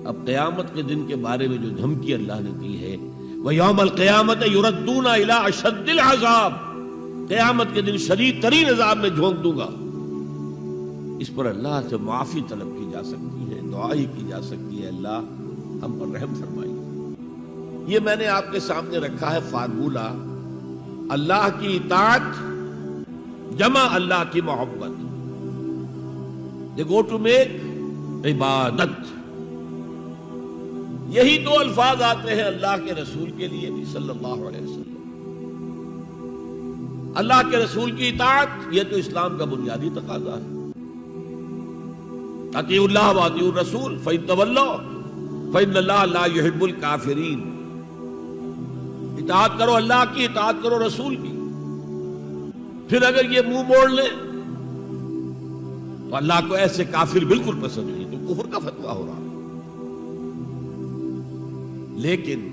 اب قیامت کے دن کے بارے میں جو دھمکی اللہ نے دی ہے، وَيَوْمَ الْقِيَامَةِ يُرَدُّونَ إِلَىٰ أَشَدِّ الْعَذَابِ، قیامت کے دن شدید ترین عذاب میں جھونک دوں گا۔ اس پر اللہ سے معافی طلب کی جا سکتی ہے، دعا ہی کی جا سکتی ہے، اللہ ہم پر رحم فرمائیے۔ یہ میں نے آپ کے سامنے رکھا ہے فارمولہ، اللہ کی اطاعت جمع اللہ کی محبت۔ They go to make عبادت، یہی دو الفاظ آتے ہیں اللہ کے رسول کے لیے بھی صلی اللہ علیہ وسلم۔ اللہ کے رسول کی اطاعت یہ تو اسلام کا بنیادی تقاضا ہے، اطیعوا اللہ واطیعوا الرسول فإن تولوا فإن اللہ لا يحب الکافرین۔ اطاعت کرو اللہ کی، اطاعت کرو رسول کی۔ پھر اگر یہ منہ موڑ لیں تو اللہ کو ایسے کافر بالکل پسند نہیں، تو کفر کا فتویٰ ہو رہا۔ لیکن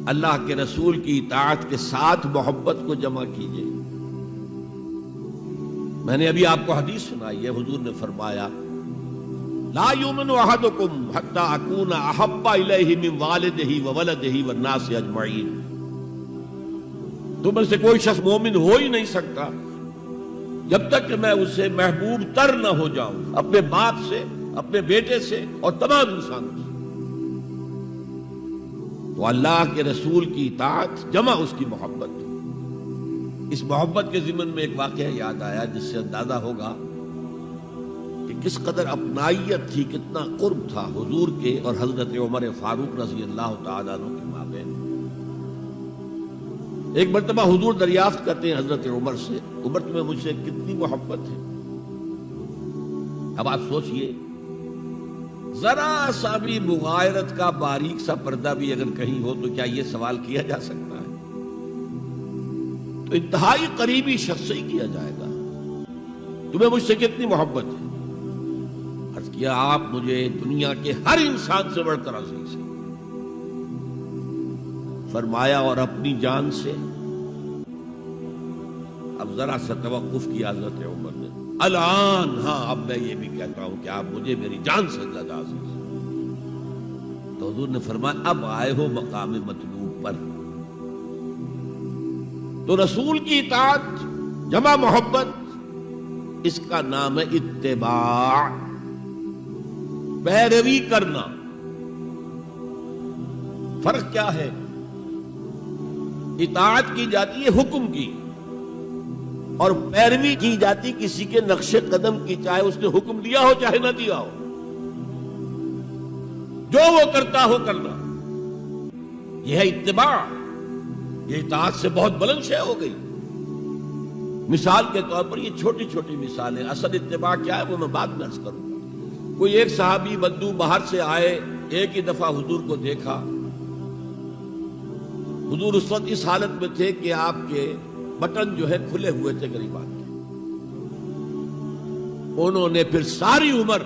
اللہ کے رسول کی اطاعت کے ساتھ محبت کو جمع کیجئے۔ میں نے ابھی آپ کو حدیث سنائی ہے، حضور نے فرمایا لا یؤمن احدکم حتی اکون احب الیہ من والدہ وولدہ والناس اجمعین۔ تم میں سے کوئی شخص مومن ہو ہی نہیں سکتا جب تک کہ میں اسے محبوب تر نہ ہو جاؤں، اپنے باپ سے، اپنے بیٹے سے اور تمام انسانوں سے۔ تو اللہ کے رسول کی اطاعت جمع اس کی محبت۔ اس محبت کے ضمن میں ایک واقعہ یاد آیا جس سے اندازہ ہوگا کہ کس قدر اپنائیت تھی، کتنا قرب تھا حضور کے اور حضرت عمر فاروق رضی اللہ تعالیٰ عنہ کے مابین۔ ایک مرتبہ حضور دریافت کرتے ہیں حضرت عمر سے، عمر تمہیں مجھ سے کتنی محبت ہے؟ اب آپ سوچئے، ذرا سا بھی مغایرت کا باریک سا پردہ بھی اگر کہیں ہو تو کیا یہ سوال کیا جا سکتا ہے؟ تو انتہائی قریبی شخص سے ہی کیا جائے گا، تمہیں مجھ سے کتنی محبت ہے؟ عرض کیا آپ مجھے دنیا کے ہر انسان سے بڑھ کر عزیز ہیں۔ فرمایا اور اپنی جان سے؟ اب ذرا سا توقف کیا حضرت عمر نے، الان ہاں اب میں یہ بھی کہتا ہوں کہ آپ مجھے میری جان سے زیادہ عزیز ہیں۔ تو حضور نے فرمایا اب آئے ہو مقام مطلوب پر۔ تو رسول کی اطاعت جمع محبت، اس کا نام ہے اتباع، پیروی کرنا۔ فرق کیا ہے؟ اطاعت کی جاتی ہے حکم کی، اور پیروی کی جاتی کسی کے نقش قدم کی، چاہے اس نے حکم دیا ہو چاہے نہ دیا ہو، جو وہ کرتا ہو کرنا۔ یہ ہے اتباع۔ یہ اطاعت سے بہت بلند شے ہو گئی۔ مثال کے طور پر یہ چھوٹی چھوٹی مثالیں، اصل اتباع کیا ہے وہ میں بعد میں عرض کروں گا۔ کوئی ایک صحابی بدو باہر سے آئے، ایک ہی دفعہ حضور کو دیکھا۔ حضور اس وقت اس حالت میں تھے کہ آپ کے بٹن جو ہے کھلے ہوئے تھے گریبان کے۔ انہوں نے پھر ساری عمر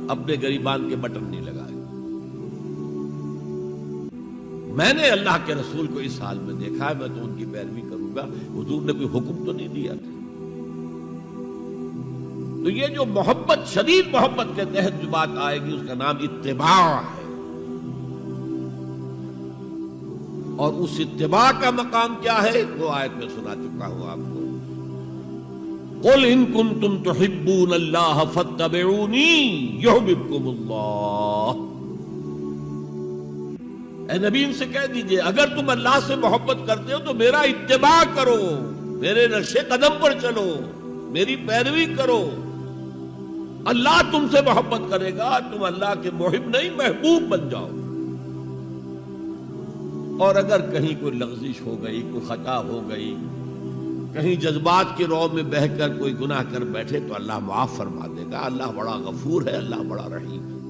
اپنے گریبان کے بٹن نہیں لگائے۔ میں نے اللہ کے رسول کو اس حال میں دیکھا ہے، میں تو ان کی پیروی کروں گا۔ حضور نے کوئی حکم تو نہیں دیا تھا۔ تو یہ جو محبت، شدید محبت کے تحت جو بات آئے گی اس کا نام اتباع ہے۔ اور اس اتباع کا مقام کیا ہے وہ آیت میں سنا چکا ہوں آپ کو۔ قُلْ إِن كُنتُمْ تُحِبُّونَ اللَّهَ فَاتَّبِعُونِي يُحْبِبْكُمُ اللَّهُ۔ اے نبی ان سے کہہ دیجئے اگر تم اللہ سے محبت کرتے ہو تو میرا اتباع کرو، میرے نقش قدم پر چلو، میری پیروی کرو۔ اللہ تم سے محبت کرے گا، تم اللہ کے محب نہیں محبوب بن جاؤ۔ اور اگر کہیں کوئی لغزش ہو گئی، کوئی خطا ہو گئی، کہیں جذبات کی رو میں بہہ کر کوئی گناہ کر بیٹھے تو اللہ معاف فرما دے گا۔ اللہ بڑا غفور ہے، اللہ بڑا رحیم ہے۔